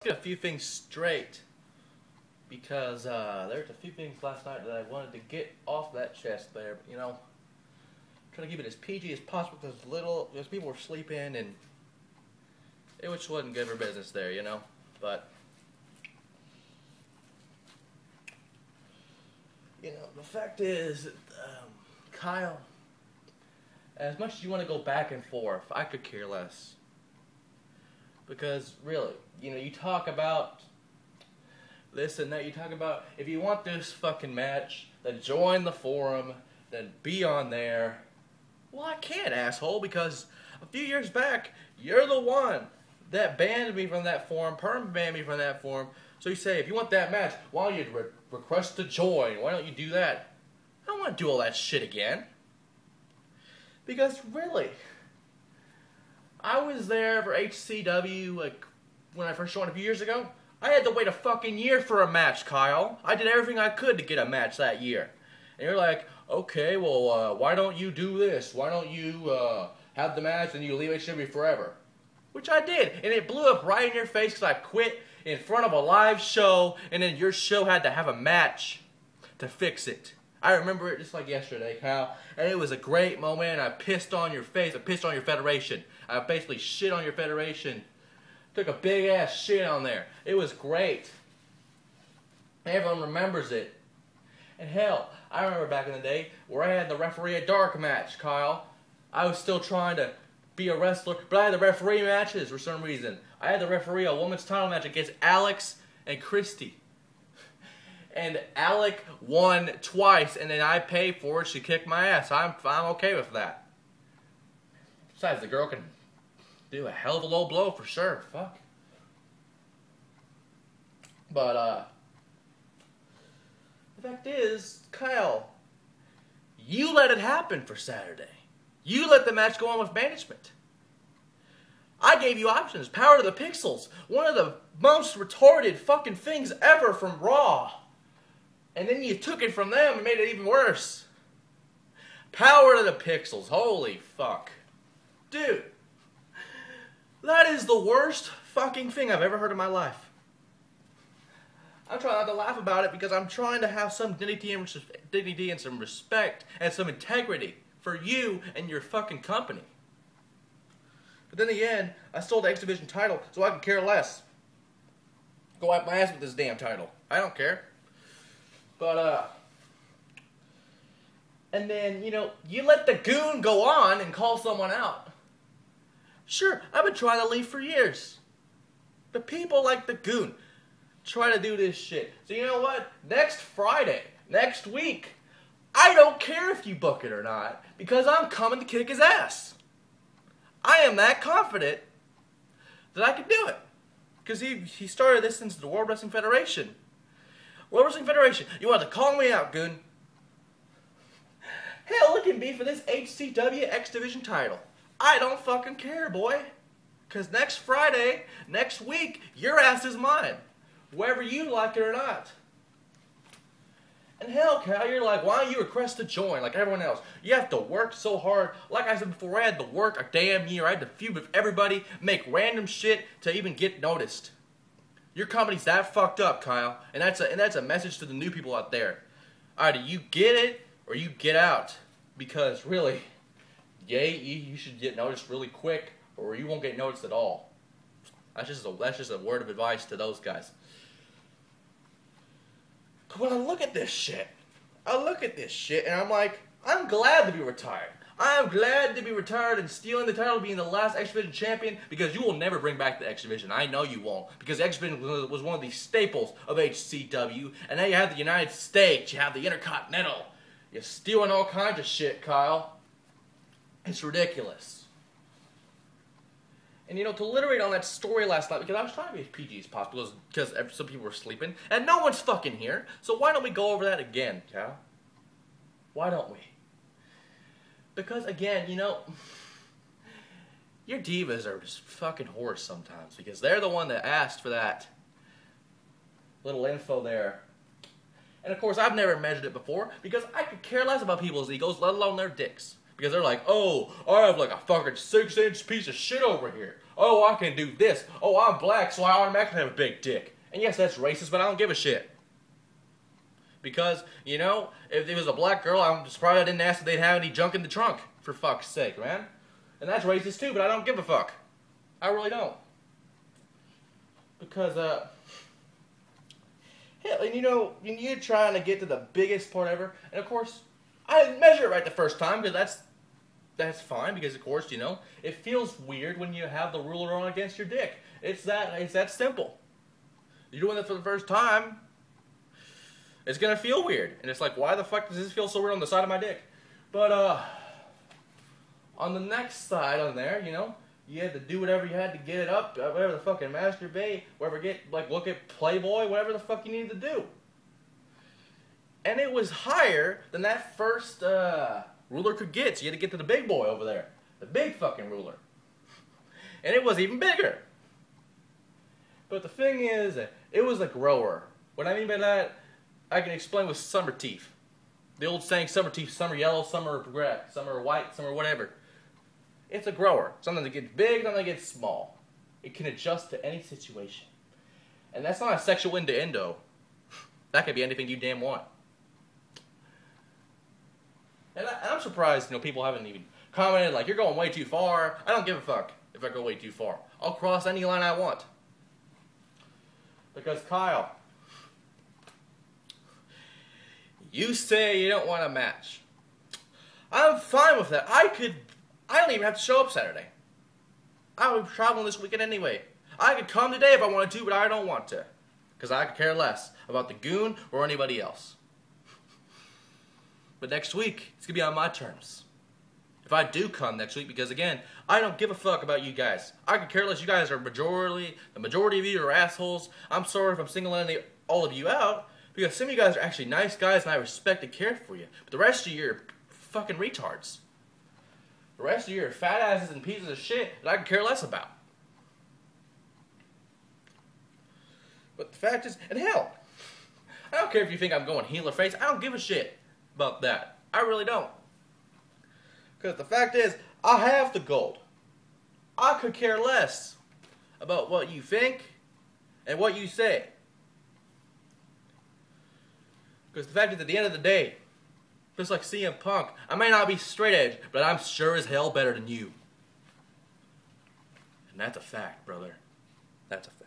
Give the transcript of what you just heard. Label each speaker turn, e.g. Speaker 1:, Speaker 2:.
Speaker 1: get a few things straight because there's a few things last night that I wanted to get off that chest there, but you know, trying to keep it as PG as possible because people were sleeping and it just wasn't good for business there, you know. But you know, the fact is, Kyle, as much as you want to go back and forth, I could care less. Because, really, you know, you talk about this and that, you talk about, if you want this fucking match, then join the forum, then be on there. Well, I can't, asshole, because a few years back, you're the one that banned me from that forum, permanently banned me from that forum. So you say, if you want that match, why don't you request to join? Why don't you do that? I don't want to do all that shit again. Because, really, I was there for HCW, like, when I first joined a few years ago. I had to wait a fucking year for a match, Kyle. I did everything I could to get a match that year. And you're like, okay, well, why don't you do this? Why don't you have the match and you leave HCW forever? Which I did, and it blew up right in your face because I quit in front of a live show, and then your show had to have a match to fix it. I remember it just like yesterday, Kyle, and it was a great moment, and I pissed on your face, I pissed on your federation. I basically shit on your federation. Took a big ass shit on there. It was great. Everyone remembers it. And hell, I remember back in the day where I had the referee a dark match, Kyle. I was still trying to be a wrestler, but I had the referee matches for some reason. I had the referee a women's title match against Alex and Christy. And Alec won twice, and then I paid for it. She kicked my ass. I'm okay with that. Besides, the girl can do a hell of a low blow for sure. Fuck. But, the fact is, Kyle, you let it happen for Saturday. You let the match go on with management. I gave you options. Power to the Pixels. One of the most retarded fucking things ever from Raw. And then you took it from them and made it even worse. Power to the Pixels. Holy fuck. Dude. That is the worst fucking thing I've ever heard in my life. I'm trying not to laugh about it because I'm trying to have some dignity and some respect and some integrity for you and your fucking company. But then again, I stole the X Division title, so I can care less. Go wipe my ass with this damn title. I don't care. But, and then, you know, you let the Goon go on and call someone out. Sure, I've been trying to leave for years. But people like the Goon try to do this shit. So you know what? Next Friday, next week, I don't care if you book it or not, because I'm coming to kick his ass. I am that confident that I can do it. Because he started this since the World Wrestling Federation. World Wrestling Federation, you want to call me out, Goon? Hell, it can be for this HCW X Division title. I don't fucking care, boy. Because next Friday, next week, your ass is mine. Whether you like it or not. And hell, Kyle, you're like, why don't you request to join like everyone else? You have to work so hard. Like I said before, I had to work a damn year. I had to feud with everybody, make random shit to even get noticed. Your company's that fucked up, Kyle. And that's a message to the new people out there. Either you get it or you get out. Because really, you should get noticed really quick or you won't get noticed at all. That's just a word of advice to those guys. When I look at this shit, and I'm like, I'm glad to be retired. I'm glad to be retired and stealing the title, being the last X Division champion, because you will never bring back the X Division. I know you won't, because X Division was one of the staples of HCW, and now you have the United States, you have the Intercontinental. You're stealing all kinds of shit, Kyle. It's ridiculous. And, you know, to alliterate on that story last night, because I was trying to be as PG as possible, because some people were sleeping, and no one's fucking here, so why don't we go over that again, Cal? Why don't we? Because, again, you know, your divas are just fucking whores sometimes, because they're the one that asked for that little info there. And, of course, I've never measured it before, because I could care less about people's egos, let alone their dicks. Because they're like, oh, I have like a fucking 6-inch piece of shit over here. Oh, I can do this. Oh, I'm black, so I automatically have a big dick. And yes, that's racist, but I don't give a shit. Because, you know, if it was a black girl, I'm surprised I didn't ask if they'd have any junk in the trunk. For fuck's sake, man. And that's racist too, but I don't give a fuck. I really don't. Because, hell, and you know, you're trying to get to the biggest part ever. And of course, I didn't measure it right the first time, because that's fine, because of course, you know, it feels weird when you have the ruler on against your dick. It's that simple. You're doing it for the first time, it's gonna feel weird. And it's like, why the fuck does this feel so weird on the side of my dick? But, on the next side on there, you know, you had to do whatever you had to get it up, whatever the fucking masturbate, whatever look at Playboy, whatever the fuck you needed to do. And it was higher than that first, ruler could get, so you had to get to the big boy over there. The big fucking ruler. And it was even bigger. But the thing is, it was a grower. What I mean by that, I can explain with summer teeth. The old saying, summer teeth, some are yellow, some are red, some are white, some are whatever. It's a grower. Something that gets big, something that gets small. It can adjust to any situation. And that's not a sexual innuendo. That could be anything you damn want. And I'm surprised, you know, people haven't even commented like, you're going way too far. I don't give a fuck if I go way too far. I'll cross any line I want. Because Kyle, you say you don't want a match. I'm fine with that. I don't even have to show up Saturday. I'll be traveling this weekend anyway. I could come today if I wanted to, but I don't want to. Because I could care less about the Goon or anybody else. But next week, it's going to be on my terms. If I do come next week, because again, I don't give a fuck about you guys. I could care less. You guys are the majority of you are assholes. I'm sorry if I'm singling all of you out, because some of you guys are actually nice guys and I respect and care for you. But the rest of you are fucking retards. The rest of you are fat asses and pieces of shit that I could care less about. But the fact is, and hell, I don't care if you think I'm going heel or face. I don't give a shit about that. I really don't. Because the fact is, I have the gold. I could care less about what you think and what you say. Because the fact is, at the end of the day, just like CM Punk, I may not be straight edge, but I'm sure as hell better than you. And that's a fact, brother. That's a fact.